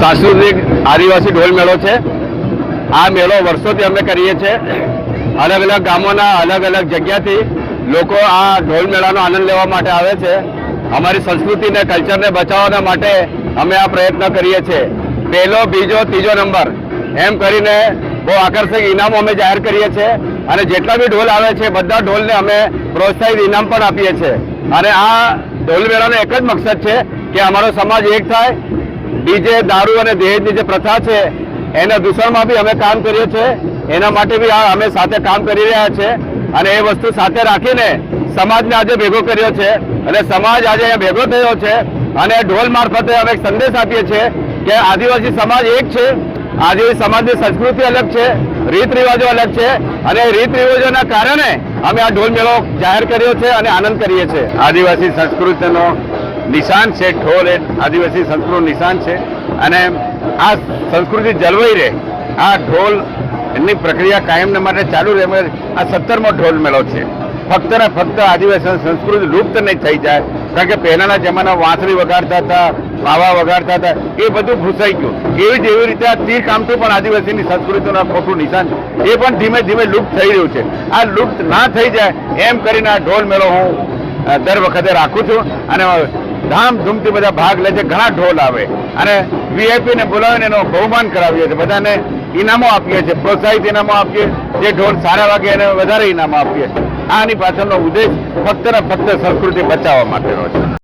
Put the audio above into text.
સાંસ્કૃતિક આદિવાસી ઢોલ મેળો છે। આ મેળો વર્ષોથી અમે કરીએ છીએ। અલગ અલગ ગામોના અલગ અલગ જગ્યાથી લોકો આ ઢોલ મેળાનો આનંદ લેવા માટે આવે છે। અમારી સંસ્કૃતિને કલ્ચરને બચાવવા માટે અમે આ પ્રયત્ન કરીએ છીએ। પહેલો બીજો ત્રીજો નંબર એમ કરીને બહુ આકર્ષક ઇનામો અમે જાહેર કરીએ છીએ અને જેટલા બી ઢોલ આવે છે બધા ઢોલને અમે પ્રોત્સાહિત ઇનામ પણ આપીએ છીએ। અને આ ઢોલ મેળાનો એક જ મકસદ છે કે અમારો સમાજ એક થાય। ડીજે દારૂ અને દહેજની જે પ્રથા છે એના દૂષણમાં બી અમે કામ કરીએ છીએ। એના માટે બી અમે સાથે કામ કરી રહ્યા છીએ અને એ વસ્તુ સાથે રાખીને સમાજને આજે ભેગો કર્યો છે અને સમાજ આજે અહીંયા ભેગો થયો છે અને ઢોલ મારફતે અમે એક સંદેશ આપીએ છીએ કે આદિવાસી સમાજ એક છે। આદિવાસી સમાજની સંસ્કૃતિ અલગ છે, રીત રિવાજો અલગ છે અને રીત રિવાજોના કારણે અમે આ ઢોલ મેળો જાહેર કર્યો છે અને આનંદ કરીએ છીએ। આદિવાસી સંસ્કૃતિનો નિશાન છે ઢોલ, એ આદિવાસી સંસ્કૃતિનું નિશાન છે અને આ સંસ્કૃતિ જળવાઈ રહે, આ ઢોલ એની પ્રક્રિયા કાયમને માટે ચાલુ રહે। આ 17મો ઢોલ મેળો છે। ફક્ત ને ફક્ત આદિવાસી સંસ્કૃતિ લુપ્ત નહીં થઈ જાય, કારણ કે પહેલાના જમાનામાં વાંસળી વગાડતા હતા, બાવા વગાડતા હતા, એ બધું ભૂસાઈ ગયું। એવી રીતે આ તીર કામઠું પણ આદિવાસીની સંસ્કૃતિનું ખોટું નિશાન છે, એ પણ ધીમે ધીમે લુપ્ત થઈ રહ્યું છે। આ લુપ્ત ના થઈ જાય એમ કરીને આ ઢોલ મેળો હું દર વખતે રાખું છું અને ધામધૂમથી બધા ભાગ લે છે। ઘણા ઢોલ આવે અને વીઆઈપીને બોલાવીને એનો બહુમાન કરાવીએ છીએ, બધાને ઇનામો આપીએ છીએ, પ્રોત્સાહિત ઇનામો આપીએ। જે ઢોલ સારા વાગે એને વધારે ઇનામો આપીએ। આની પાછળનો ઉદ્દેશ ફક્ત ને ફક્ત સંસ્કૃતિ બચાવવા માટેનો છે।